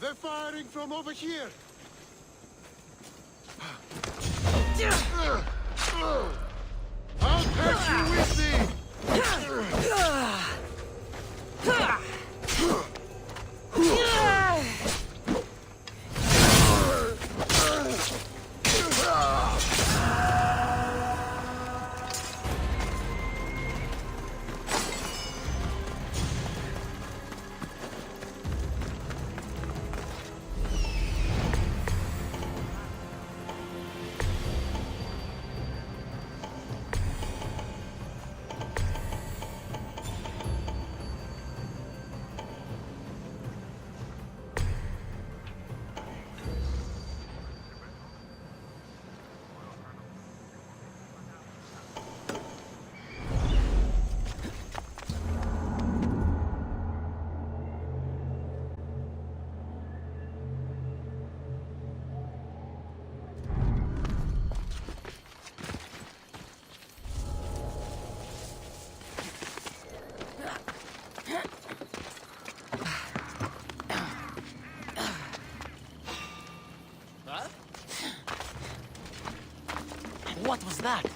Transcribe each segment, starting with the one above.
They're firing from over here! I'll catch you with me! What was that?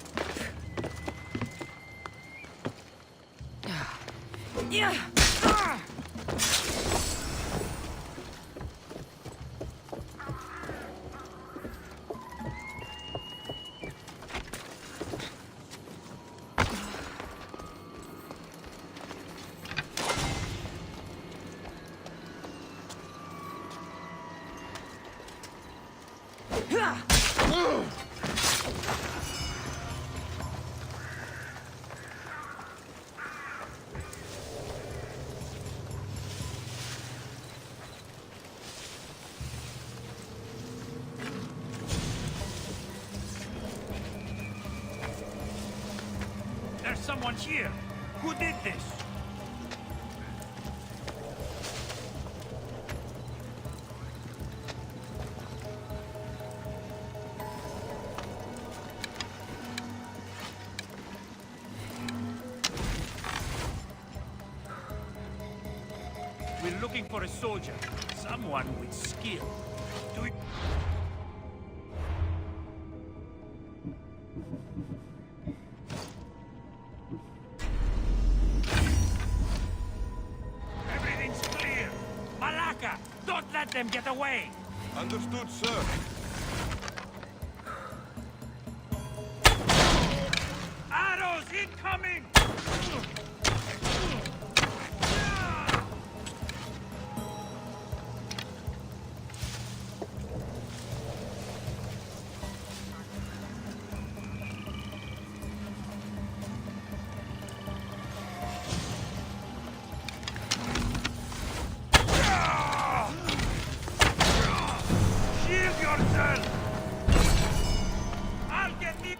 There's someone here. Who did this? We're looking for a soldier. Someone with skill. Do we... Everything's clear. Malaka, don't let them get away. Understood, sir. Arrows incoming! Shield yourself! I'll get me...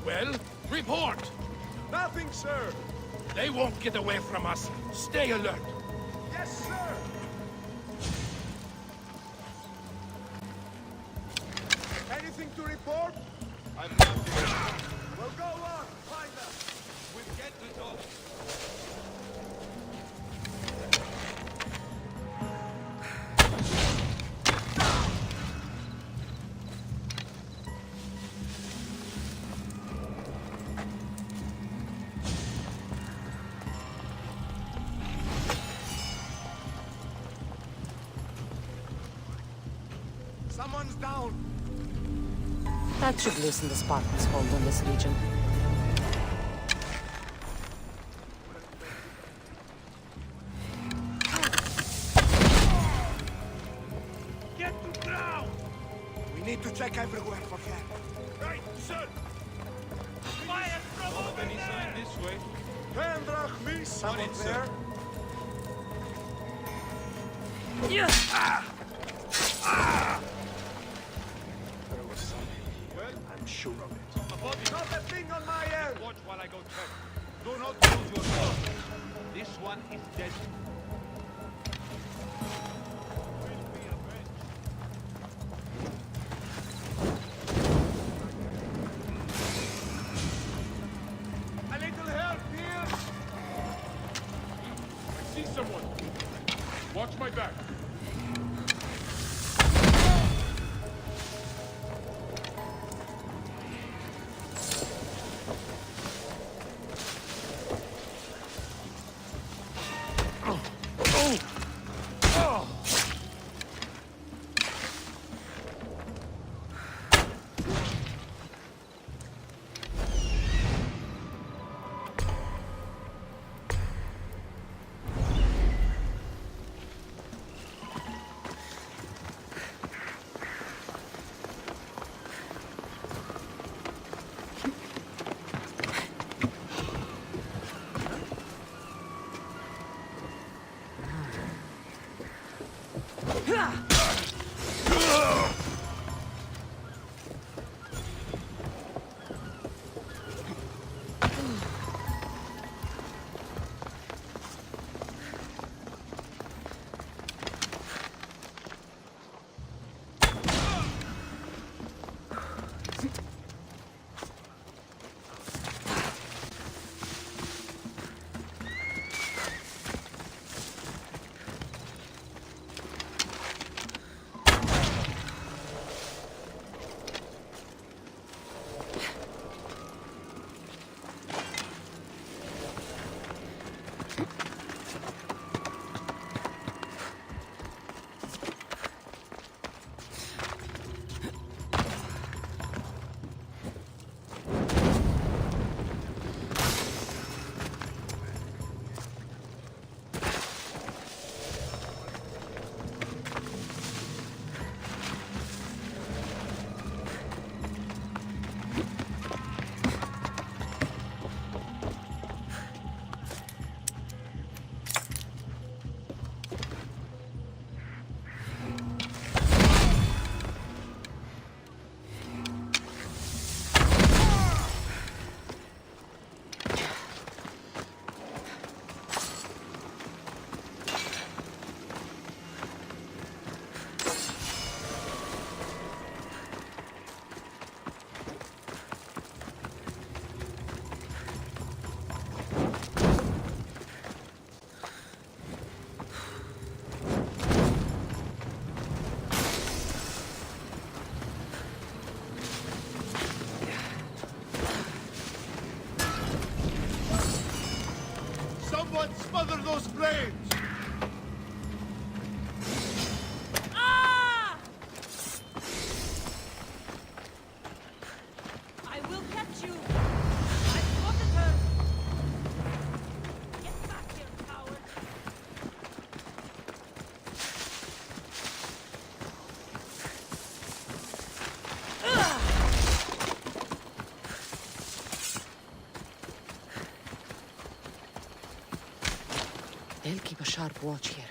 Well, report! Nothing, sir! They won't get away from us. Stay alert. Yes, sir! Anything to report? I'm not. Well, go on, find them. We'll get the dog. Someone's down. That should loosen the Spartans' hold on this region. check everywhere for help. Right, sir! Fire from over Any there! sign this way? Pendrach, me, someone sir. there. Yeah. There was something here. Well? I'm sure of it. A body. Not a thing on my end! Watch while I go check. Do not lose your sword. This one is dead. Will be avenged. A little help here! I see someone. Watch my back. Someone smother those blades! Ah! I will catch you! I spotted her! Get back here, coward! They'll keep a sharp watch here.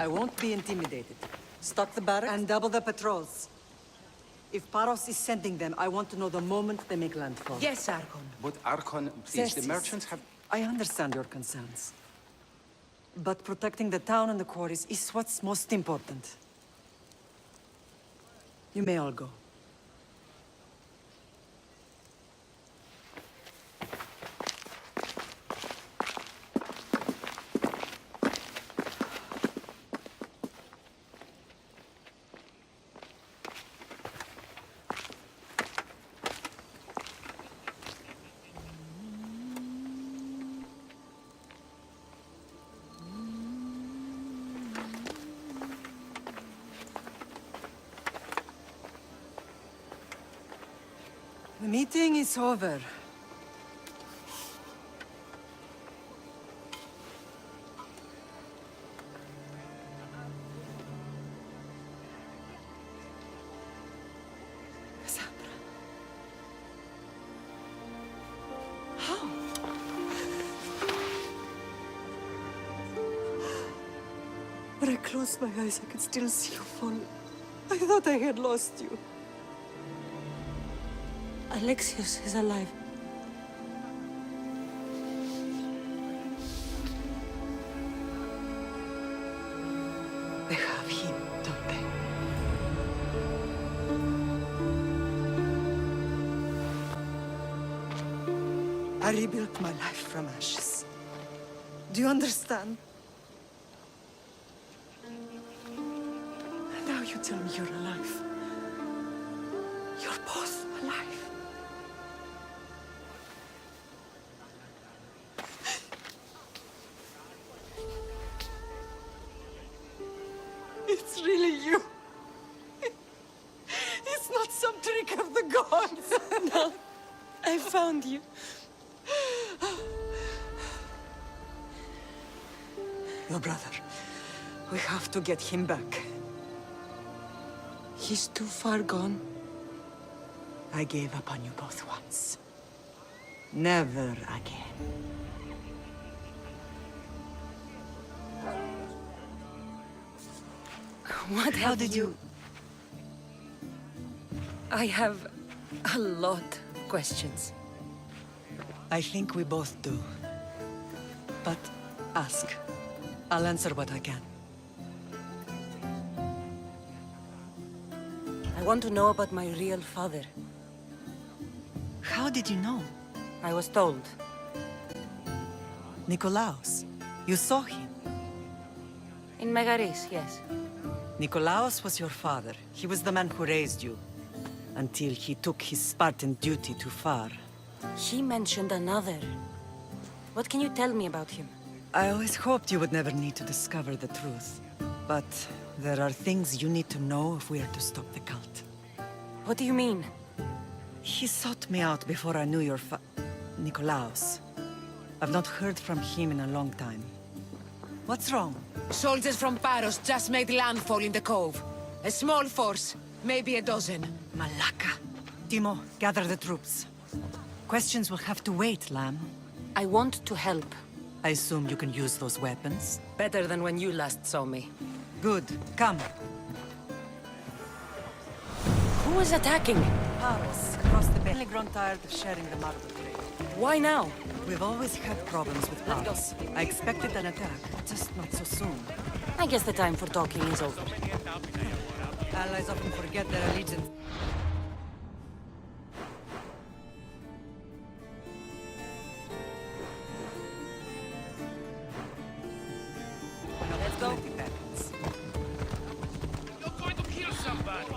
I won't be intimidated. Stock the barracks and double the patrols. If Paros is sending them, I want to know the moment they make landfall. Yes, Archon. But Archon, please, the Xerxes, merchants have... I understand your concerns. But protecting the town and the quarries is what's most important. You may all go. The meeting is over. Cassandra. How? When I closed my eyes, I could still see you fall. I thought I had lost you. Alexios is alive. They have him, don't they? I rebuilt my life from ashes. Do you understand? And now you tell me you're alive. You're both alive. It's really you. It's not some trick of the gods. No, I found you. Your brother. We have to get him back. He's too far gone. I gave up on you both once. Never again. What How have did you... I have a lot of questions. I think we both do. But ask. I'll answer what I can. I want to know about my real father. How did you know? I was told. Nikolaos. You saw him. In Megaris, yes. Nikolaos was your father. He was the man who raised you. Until he took his Spartan duty too far. He mentioned another. What can you tell me about him? I always hoped you would never need to discover the truth. But there are things you need to know if we are to stop the cult. What do you mean? He sought me out before I knew your Nikolaos. I've not heard from him in a long time. What's wrong? Soldiers from Paros just made landfall in the cove. A small force, maybe a dozen. Malaka. Timo, gather the troops. Questions will have to wait, Lamb. I want to help. I assume you can use those weapons? Better than when you last saw me. Good. Come. Who is attacking? Paros, across the bay. I've grown tired of sharing the marble trade. Why now? We've always had problems with Paros. I expected an attack, just not so soon. I guess the time for talking is over. Allies often forget their allegiance. Let's go. You're going to kill somebody.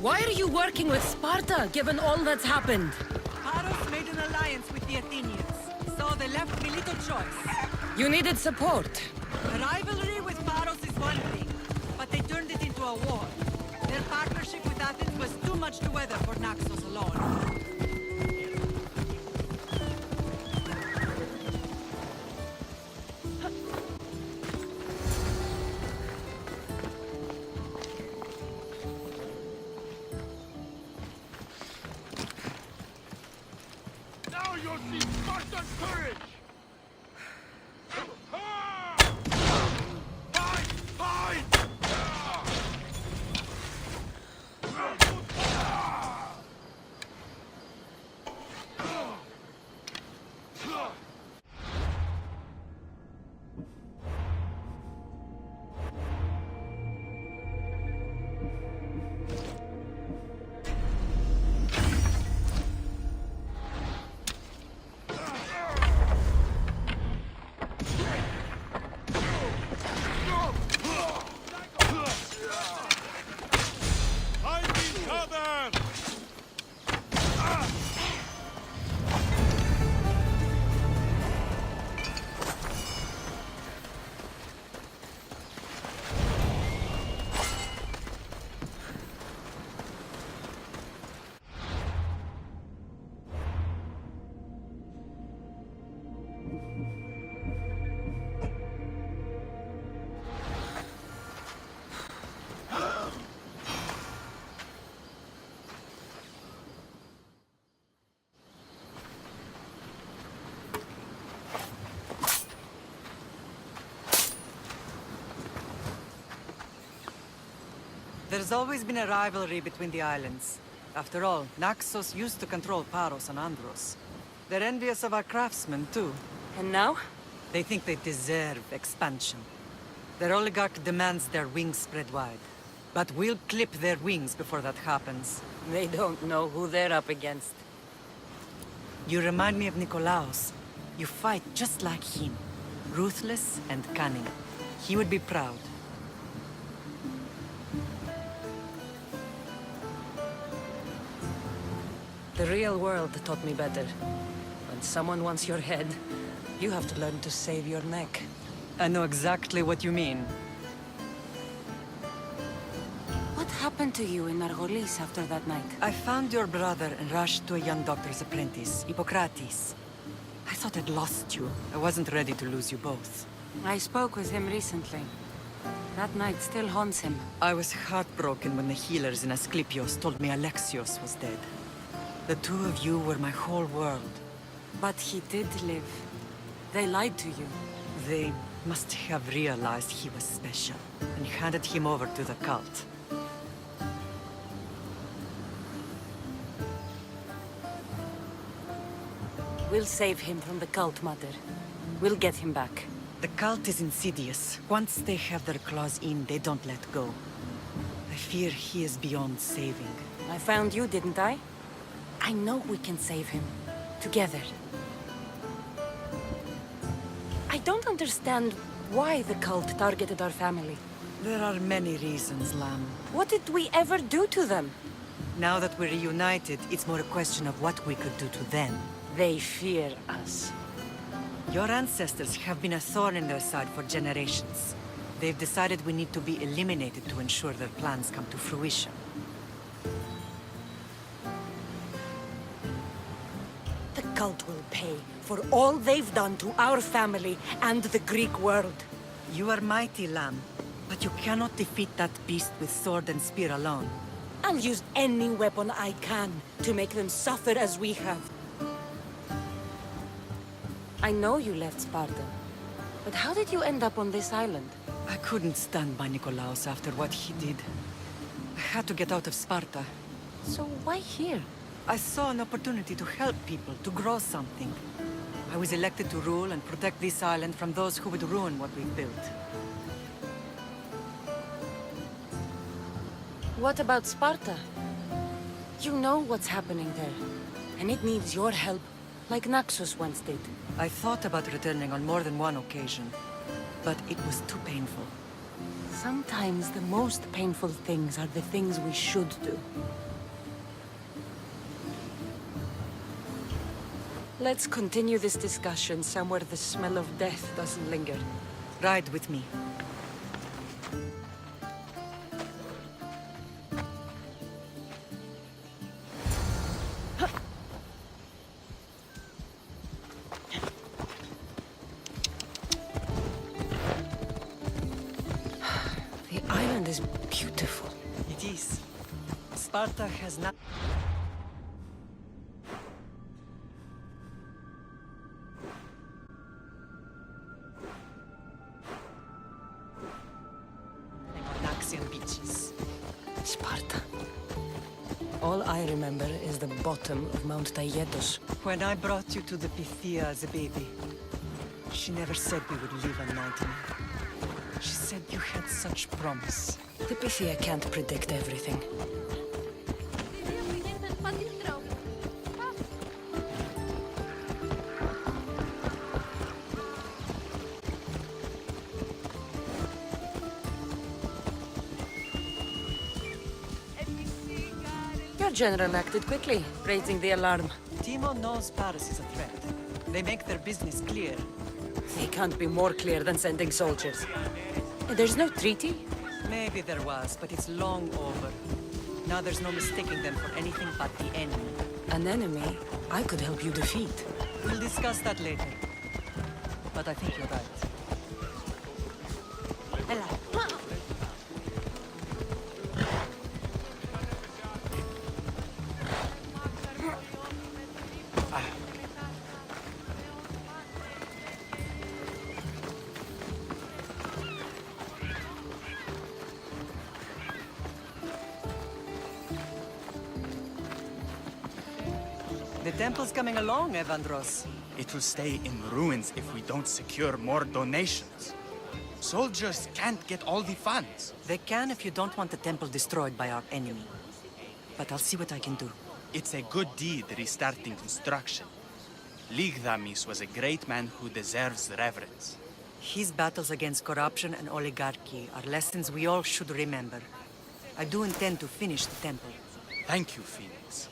Why are you working with Sparta, given all that's happened? Paros made an alliance with the Athenians, so they left me little choice. You needed support. The rivalry with Paros is one thing, but they turned it into a war. Their partnership with Athens was too much to weather for Naxos alone. you'll see Spartan courage! Fight! Fight! There's always been a rivalry between the islands. After all, Naxos used to control Paros and Andros. They're envious of our craftsmen, too. And now? They think they deserve expansion. Their oligarch demands their wings spread wide. But we'll clip their wings before that happens. They don't know who they're up against. You remind me of Nikolaos. You fight just like him. Ruthless and cunning. He would be proud. The real world taught me better. When someone wants your head, you have to learn to save your neck. I know exactly what you mean. What happened to you in Nargolis after that night? I found your brother and rushed to a young doctor's apprentice, Hippocrates. I thought I'd lost you. I wasn't ready to lose you both. I spoke with him recently. That night still haunts him. I was heartbroken when the healers in Asclepios told me Alexios was dead. The two of you were my whole world. But he did live. They lied to you. They must have realized he was special and handed him over to the cult. We'll save him from the cult, Mother. We'll get him back. The cult is insidious. Once they have their claws in, they don't let go. I fear he is beyond saving. I found you, didn't I? I know we can save him. Together. I don't understand why the cult targeted our family. There are many reasons, Lamb. What did we ever do to them? Now that we're reunited, it's more a question of what we could do to them. They fear us. Your ancestors have been a thorn in their side for generations. They've decided we need to be eliminated to ensure their plans come to fruition. The cult will pay for all they've done to our family and the Greek world. You are mighty, Lamb, but you cannot defeat that beast with sword and spear alone. I'll use any weapon I can to make them suffer as we have. I know you left Sparta, but how did you end up on this island? I couldn't stand by Nikolaos after what he did. I had to get out of Sparta. So why here? I saw an opportunity to help people, to grow something. I was elected to rule and protect this island from those who would ruin what we've built. What about Sparta? You know what's happening there, and it needs your help, like Naxos once did. I thought about returning on more than one occasion, but it was too painful. Sometimes the most painful things are the things we should do. Let's continue this discussion somewhere the smell of death doesn't linger. Ride with me. The island is beautiful. It is. Sparta has not... I remember is the bottom of Mount Taygetos. When I brought you to the Pythia as a baby, she never said we would live a night in it. She said you had such promise. The Pythia can't predict everything. Your general acted quickly, raising the alarm. Timo knows Paris is a threat. They make their business clear. They can't be more clear than sending soldiers. There's no treaty? Maybe there was, but it's long over. Now there's no mistaking them for anything but the enemy. An enemy I could help you defeat. We'll discuss that later. But I think you're right. The temple's coming along, Evandros. It will stay in ruins if we don't secure more donations. Soldiers can't get all the funds. They can if you don't want the temple destroyed by our enemy. But I'll see what I can do. It's a good deed restarting construction. Ligdamis was a great man who deserves reverence. His battles against corruption and oligarchy are lessons we all should remember. I do intend to finish the temple. Thank you, Phoenix.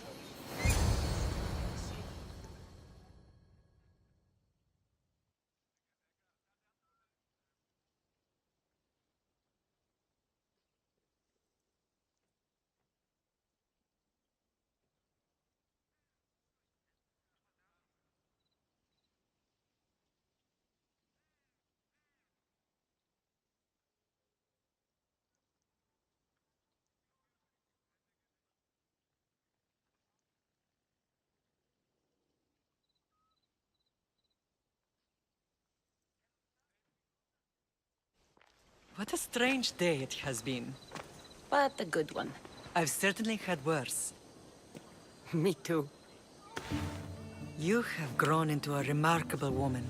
What a strange day it has been. But a good one. I've certainly had worse. Me too. You have grown into a remarkable woman.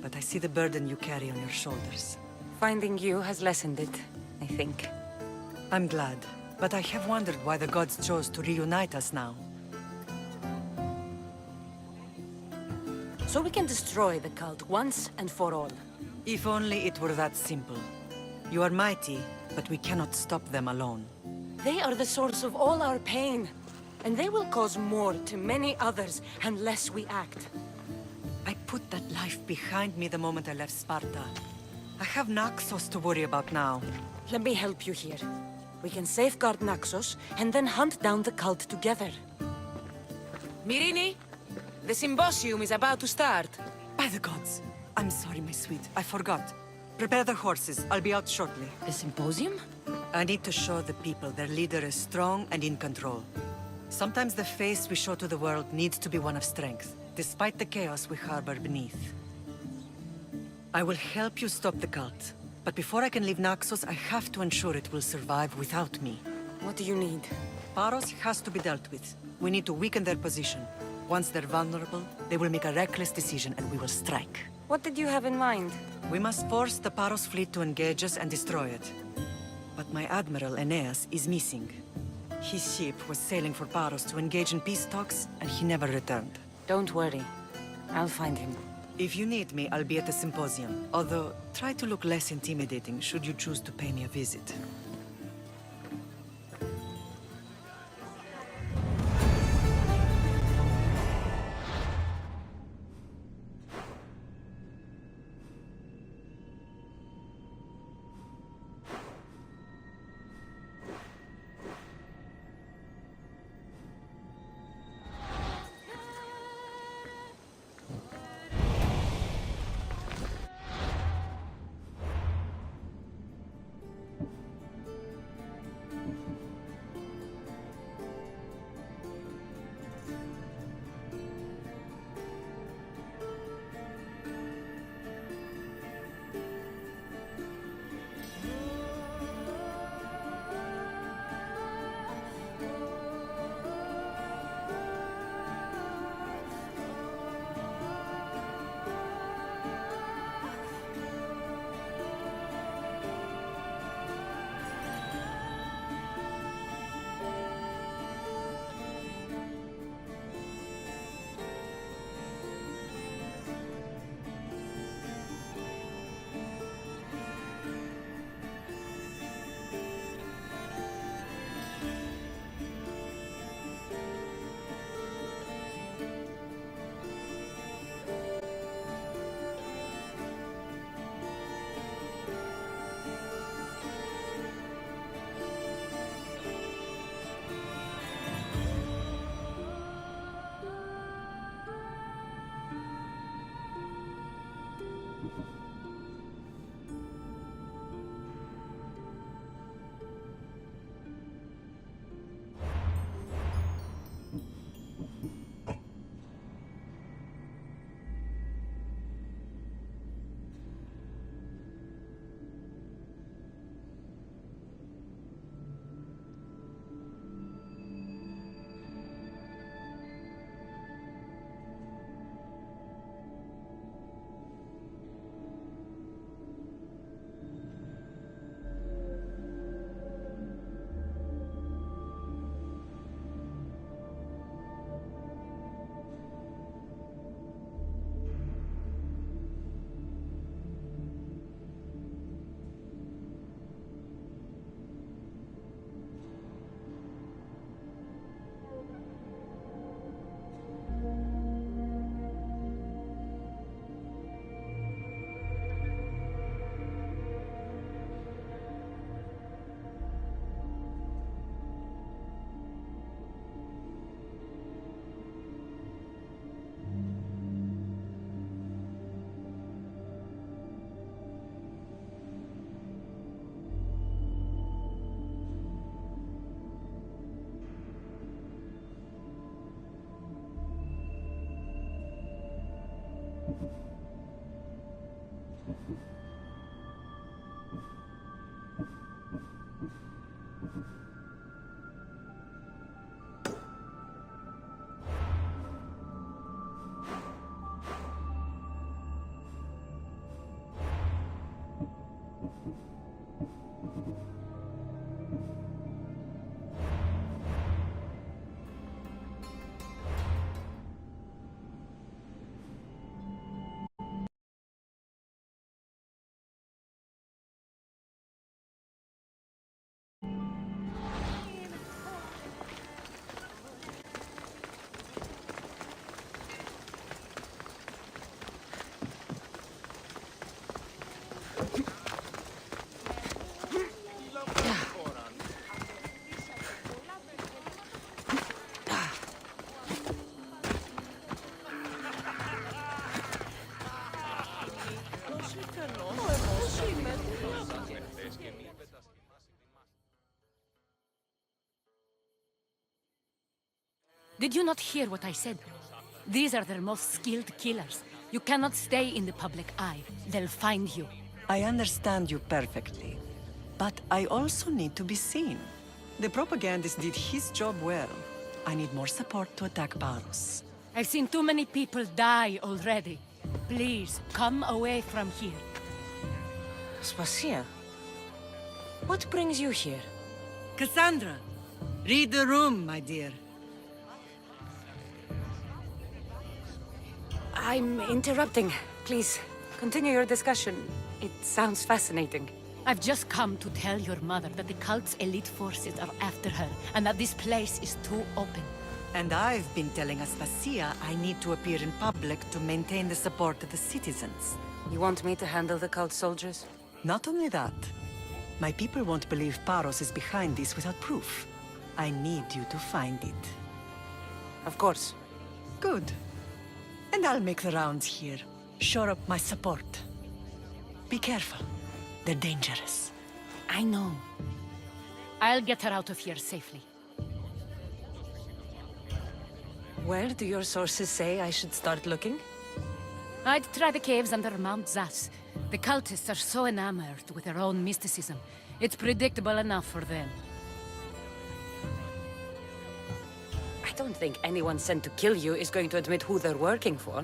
But I see the burden you carry on your shoulders. Finding you has lessened it, I think. I'm glad. But I have wondered why the gods chose to reunite us now. So we can destroy the cult once and for all. If only it were that simple. You are mighty, but we cannot stop them alone. They are the source of all our pain. And they will cause more to many others unless we act. I put that life behind me the moment I left Sparta. I have Naxos to worry about now. Let me help you here. We can safeguard Naxos and then hunt down the cult together. Myrrine, the symposium is about to start. By the gods! I'm sorry, my sweet. I forgot. Prepare the horses. I'll be out shortly. The symposium? I need to show the people their leader is strong and in control. Sometimes the face we show to the world needs to be one of strength, despite the chaos we harbor beneath. I will help you stop the cult. But before I can leave Naxos, I have to ensure it will survive without me. What do you need? Paros has to be dealt with. We need to weaken their position. Once they're vulnerable, they will make a reckless decision and we will strike. What did you have in mind? We must force the Paros fleet to engage us and destroy it. But my admiral, Aeneas, is missing. His ship was sailing for Paros to engage in peace talks, and he never returned. Don't worry. I'll find him. If you need me, I'll be at the symposium. Although, try to look less intimidating should you choose to pay me a visit. Did you not hear what I said? These are their most skilled killers. You cannot stay in the public eye. They'll find you. I understand you perfectly. But I also need to be seen. The propagandist did his job well. I need more support to attack Paros. I've seen too many people die already. Please, come away from here. Spacia, what brings you here? Cassandra, read the room, my dear. I'm interrupting. Please, continue your discussion. It sounds fascinating. I've just come to tell your mother that the cult's elite forces are after her, and that this place is too open. And I've been telling Aspasia I need to appear in public to maintain the support of the citizens. You want me to handle the cult soldiers? Not only that, my people won't believe Paros is behind this without proof. I need you to find it. Of course. Good. And I'll make the rounds here. Shore up my support. Be careful. They're dangerous. I know. I'll get her out of here safely. Where do your sources say I should start looking? I'd try the caves under Mount Zas. The cultists are so enamored with their own mysticism. It's predictable enough for them. I don't think anyone sent to kill you is going to admit who they're working for.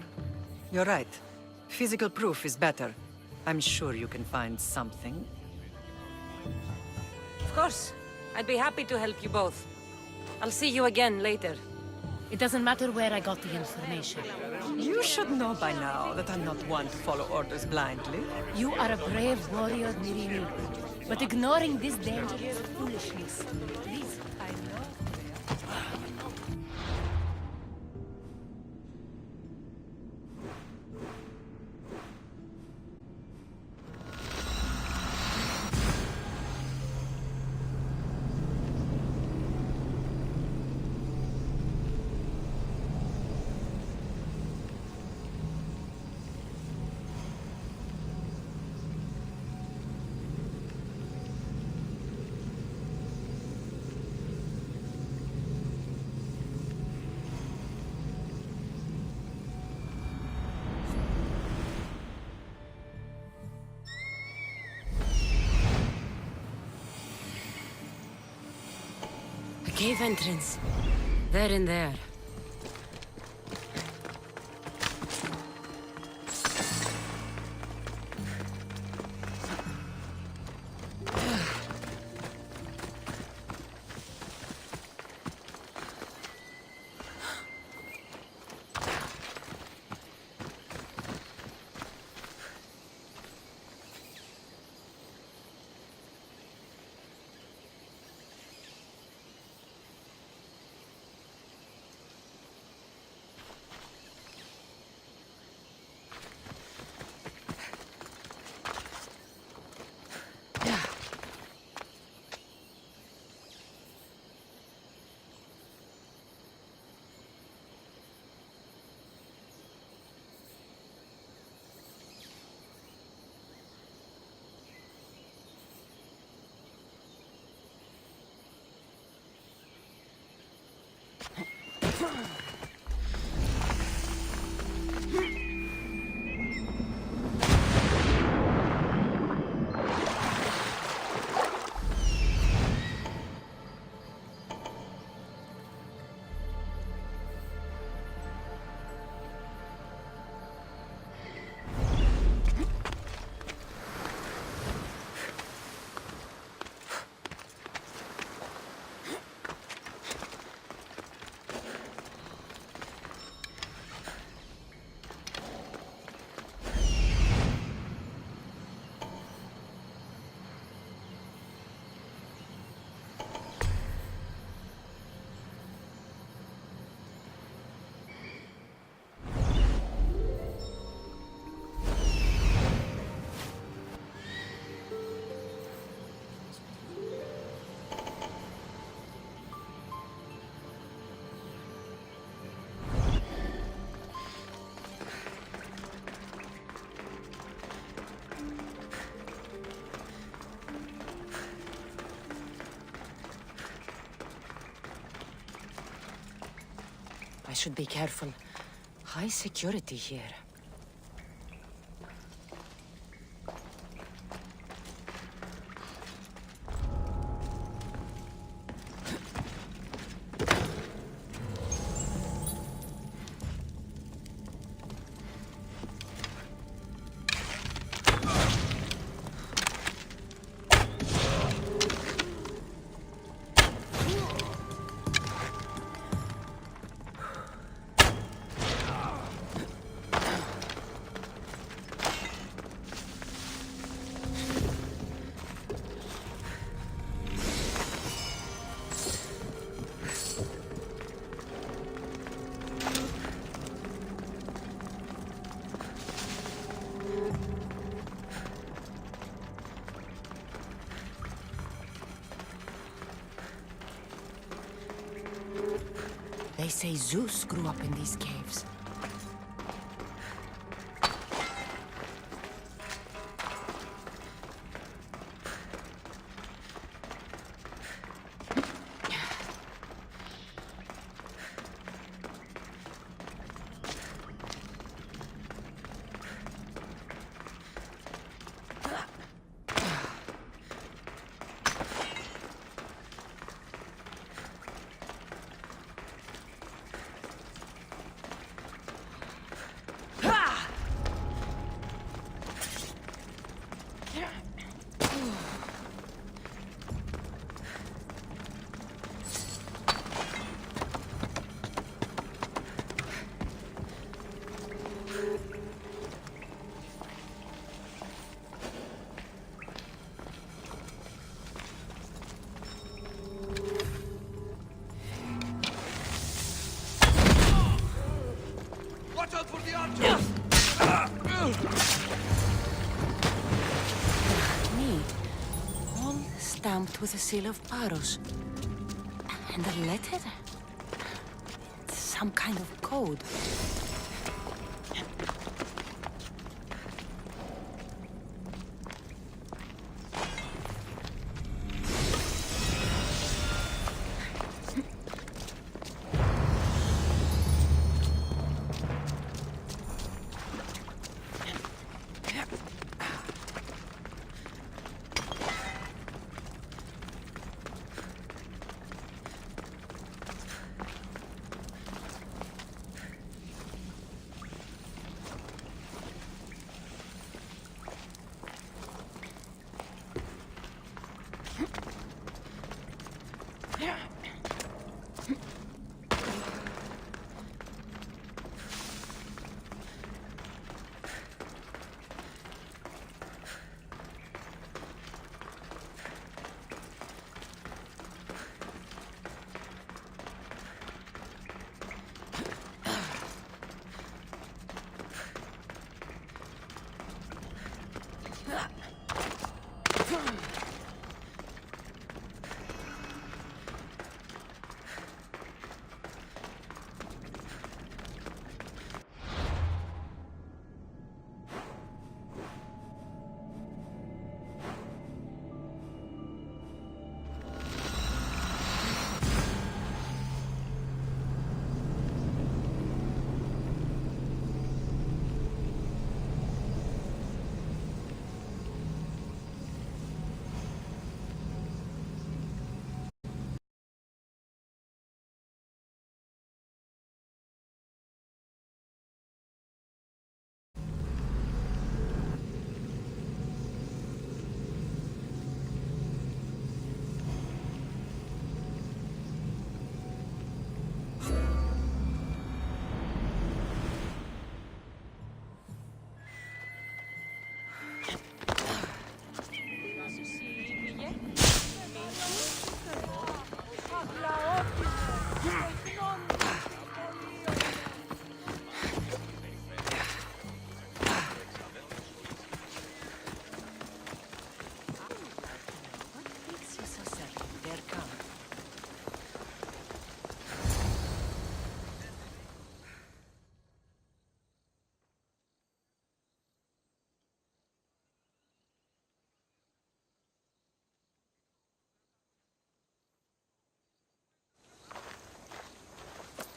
You're right. Physical proof is better. I'm sure you can find something. Of course. I'd be happy to help you both. I'll see you again later. It doesn't matter where I got the information. You should know by now that I'm not one to follow orders blindly. You are a brave warrior, Mirini. But ignoring this danger is foolishness. Please, I know. The cave entrance. They're in there. should be careful. High security here. They say Zeus grew up in these caves. Watch out for the archers! Me, all stamped with the seal of Paros. And a letter? It's some kind of code.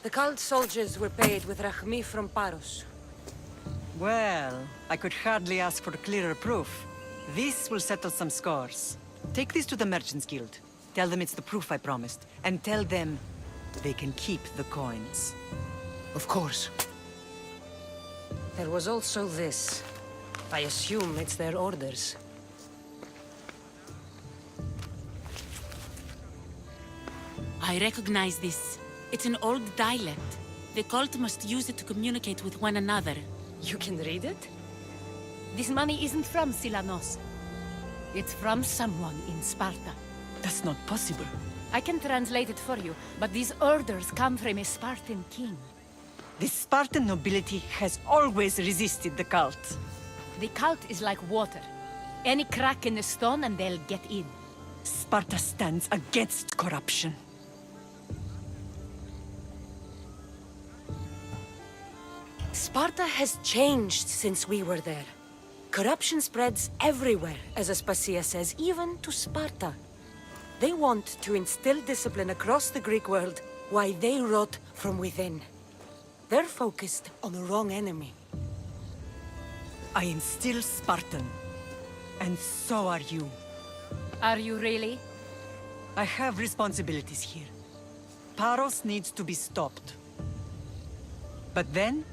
The cult soldiers were paid with Rachmi from Paros. Well, I could hardly ask for clearer proof. This will settle some scores. Take this to the Merchants Guild. Tell them it's the proof I promised. And tell them they can keep the coins. Of course. There was also this. I assume it's their orders. I recognize this. It's an old dialect. The cult must use it to communicate with one another. You can read it? This money isn't from Silanos. It's from someone in Sparta. That's not possible. I can translate it for you, but these orders come from a Spartan king. The Spartan nobility has always resisted the cult. The cult is like water. Any crack in the stone and they'll get in. Sparta stands against corruption. Sparta has changed since we were there. Corruption spreads everywhere, as Aspasia says, even to Sparta. They want to instill discipline across the Greek world, while they rot from within. They're focused on the wrong enemy. I am still Spartan. And so are you. Are you really? I have responsibilities here. Paros needs to be stopped. But then,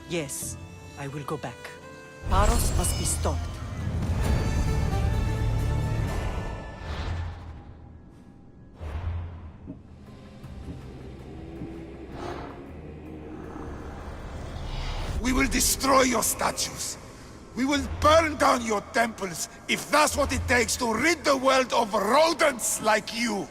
yes, I will go back. Paros must be stopped. We will destroy your statues. We will burn down your temples if that's what it takes to rid the world of rodents like you.